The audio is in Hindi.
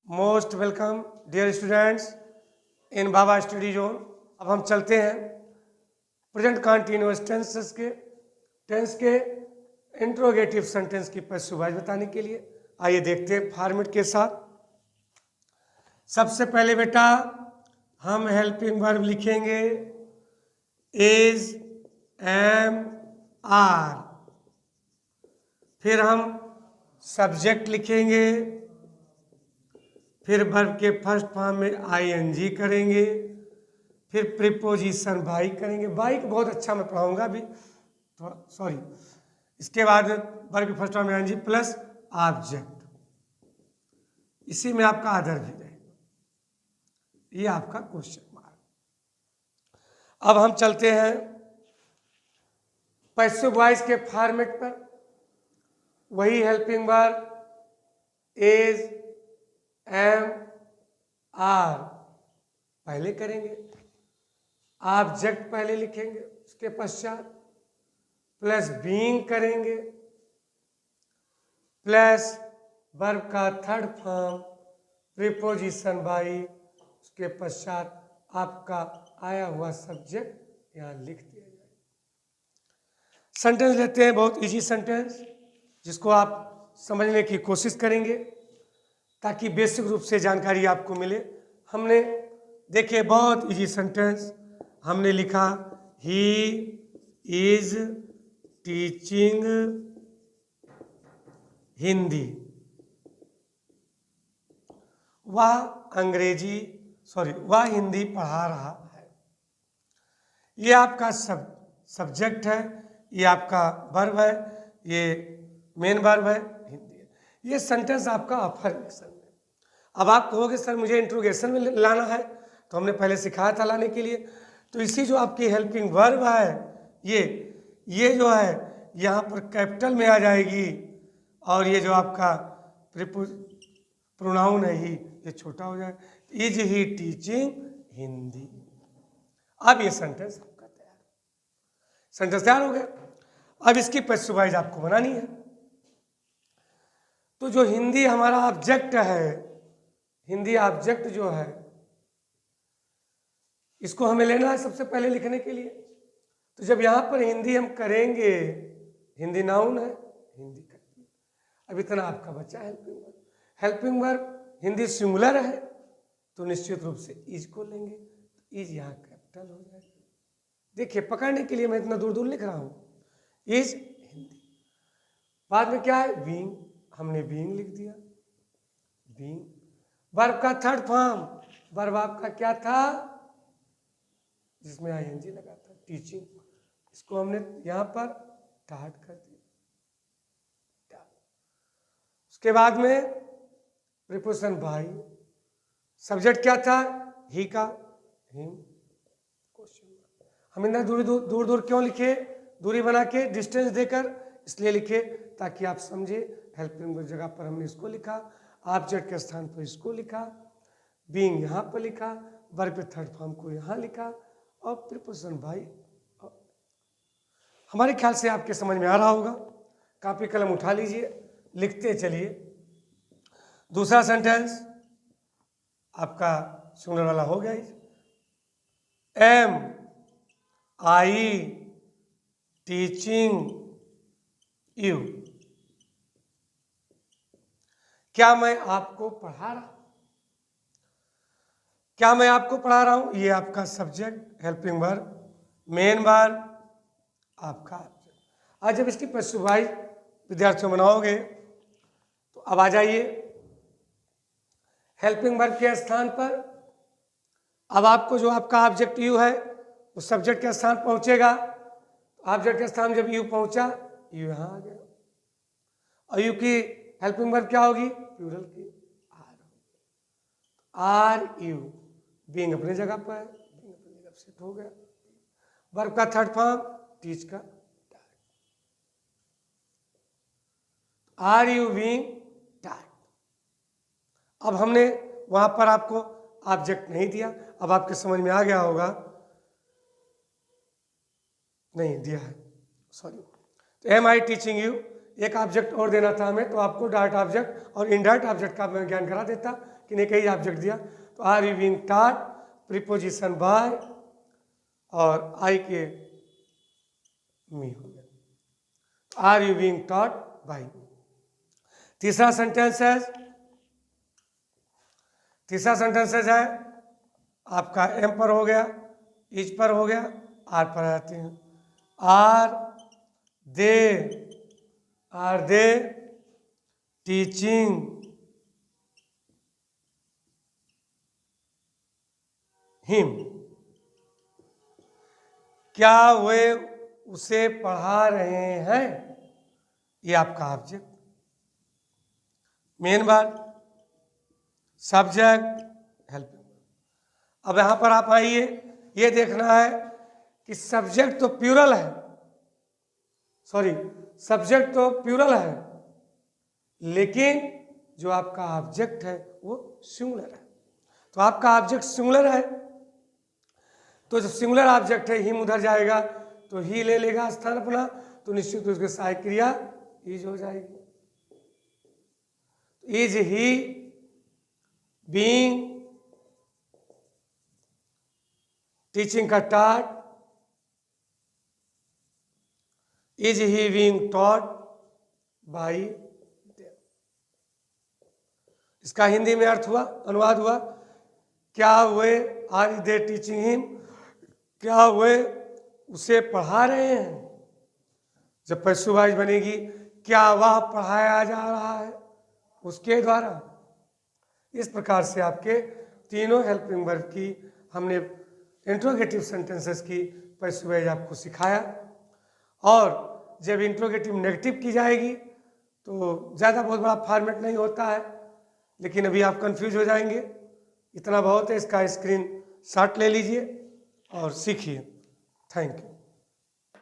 Most welcome dear students in Baba study zone. अब हम चलते हैं प्रेजेंट कंटिन्यूअस टेंस के इंट्रोगेटिव सेंटेंस की पैसिव बताने के लिए आइए देखते हैं फॉर्मेट के साथ। सबसे पहले बेटा हम हेल्पिंग वर्ब लिखेंगे इज, एम, आर। फिर हम सब्जेक्ट लिखेंगे, फिर वर्ब के फर्स्ट फॉर्म में आईएनजी करेंगे, फिर प्रीपोजिशन बाई करेंगे। बाई को बहुत अच्छा मैं पढ़ाऊंगा अभी, सॉरी। इसके बाद वर्ब के फर्स्ट फॉर्म में आईएनजी प्लस ऑब्जेक्ट, इसी में आपका आदर भी रहेगा। ये आपका क्वेश्चन मार्क। अब हम चलते हैं पैसिव वॉइस के फॉर्मेट पर। वही helping verb is, am, are पहले करेंगे, ऑब्जेक्ट पहले लिखेंगे, उसके पश्चात प्लस बीइंग करेंगे, प्लस वर्ब का थर्ड फॉर्म प्रीपोजिशन बाई, उसके पश्चात आपका आया हुआ सब्जेक्ट यहां लिख दिया जाए। सेंटेंस लेते हैं, बहुत इजी सेंटेंस जिसको आप समझने की कोशिश करेंगे ताकि बेसिक रूप से जानकारी आपको मिले। हमने देखिए बहुत इजी सेंटेंस हमने लिखा, ही इज टीचिंग हिंदी। वह हिंदी पढ़ा रहा है। ये आपका सब्जेक्ट है, ये आपका वर्ब है, ये मेन वर्ब है, हिंदी है। ये सेंटेंस आपका अफर्मेशन है। अब आप कहोगे सर मुझे इंट्रोगेशन में लाना है, तो हमने पहले सिखाया था लाने के लिए। तो इसी जो आपकी हेल्पिंग वर्ब है, ये जो है यहाँ पर कैपिटल में आ जाएगी, और ये जो आपका प्रोनाउन है ही, ये छोटा हो जाएगा। Is he teaching Hindi. अब ये सेंटेंस आपका तैयार, सेंटेंस तैयार हो गया। अब इसकी पैसिव वॉइस आपको बनानी है। तो जो हिंदी हमारा ऑब्जेक्ट है, हिंदी ऑब्जेक्ट जो है, इसको हमें लेना है सबसे पहले लिखने के लिए। तो जब यहां पर हिंदी हम करेंगे, हिंदी नाउन है, हिंदी करती है। अब इतना आपका बच्चा helping verb. Helping verb Hindi singular है तो निश्चित रूप से इज को लेंगे, तो इज यहां कैपिटल हो जाएगा। देखिए पकड़ने के लिए मैं इतना दूर दूर लिख रहा हूं, इज हिंदी। बाद में क्या है, बीइंग, हमने बीइंग लिख दिया, बीइंग। वर्ब का थर्ड फॉर्म, वर्ब आपका क्या था जिसमें आईएनजी लगा था, टीचिंग। इसको हमने यहां पर टाट कर दिया। उसके बाद में प्रीपोजिशन बाई, सब्जेक्ट क्या था, ही का, हिम। क्वेश्चन हम इतना दूर दूर क्यों लिखे, दूरी बना के डिस्टेंस देकर इसलिए लिखे ताकि आप समझे। हेल्पिंग जगह पर हमने इसको लिखा, ऑब्जेक्ट के स्थान पर इसको लिखा, बीइंग यहाँ पर लिखा, वर्ब पे थर्ड फॉर्म को यहाँ लिखा, और प्रीपोजिशन बाई। हमारे ख्याल से आपके समझ में आ रहा होगा। कॉपी कलम उठा लीजिए, लिखते चलिए। दूसरा सेंटेंस आपका सिंगुलर वाला हो गया, एम आई टीचिंग यू। क्या मैं आपको पढ़ा रहा हूं, ये आपका subject, helping verb, main verb आपका। आज जब इसकी पैसिव वॉइस विद्यार्थियों बनाओगे तो अब आ जाइए हेल्पिंग वर्ब के स्थान पर। अब आपको जो आपका ऑब्जेक्ट यू है वो सब्जेक्ट के स्थान पहुंचेगा। ऑब्जेक्ट के स्थान जब यू पहुंचा, यू यहां आ गया, और यू की हेल्पिंग वर्ब क्या होगी, प्लूरल की, आर यू। बीइंग अपनी जगह पर है, बीइंग अपनी जगह सेट हो गया। वर्ब का थर्ड फॉर्म टीच का, आर यू बीइंग टाइट। अब हमने वहां पर आपको ऑब्जेक्ट नहीं दिया, अब आपके समझ में आ गया होगा, नहीं दिया है, सॉरी। तो एम आई टीचिंग यू, एक ऑब्जेक्ट और देना था हमें, तो आपको डायरेक्ट ऑब्जेक्ट और इनडायरेक्ट ऑब्जेक्ट का मैं ज्ञान करा देता लेकिन एक ही ऑब्जेक्ट दिया, तो are you being taught, preposition by और आई के मी हो गया, are you being taught by me. तीसरा सेंटेंस है आपका एम पर हो गया, इज पर हो गया, आर पर आते हैं। आर दे टीचिंग हिम, क्या वे उसे पढ़ा रहे हैं, ये आपका ऑब्जेक्ट। मेन बात सब्जेक्ट हेल्पिंग। अब यहां पर आप आइए, ये देखना है कि सब्जेक्ट तो प्लूरल है, सब्जेक्ट तो प्लूरल है, लेकिन जो आपका ऑब्जेक्ट है वो सिंगुलर है। तो आपका ऑब्जेक्ट सिंगुलर है, तो जब सिंगुलर ऑब्जेक्ट है, हिम उधर जाएगा तो ही ले लेगा स्थान अपना, तो निश्चित रूप से सहायक क्रिया इज हो जाएगी। इज ही बीइंग, टीचिंग का taught, is he being taught by them. इसका हिंदी में अर्थ हुआ, अनुवाद हुआ, क्या वे आर दे टीचिंग हिम, क्या वे उसे पढ़ा रहे हैं। जब पैसिव बनेगी, क्या वह पढ़ाया जा रहा है उसके द्वारा। इस प्रकार से आपके तीनों हेल्पिंग वर्ब की हमने इंट्रोगेटिव सेंटेंसेस की पैसिव आपको सिखाया। और जब इंट्रोगेटिव नेगेटिव की जाएगी तो ज़्यादा बहुत बड़ा फॉर्मेट नहीं होता है, लेकिन अभी आप कंफ्यूज हो जाएंगे। इतना बहुत है, इसका स्क्रीन शॉट ले लीजिए और सीखिए। Thank you.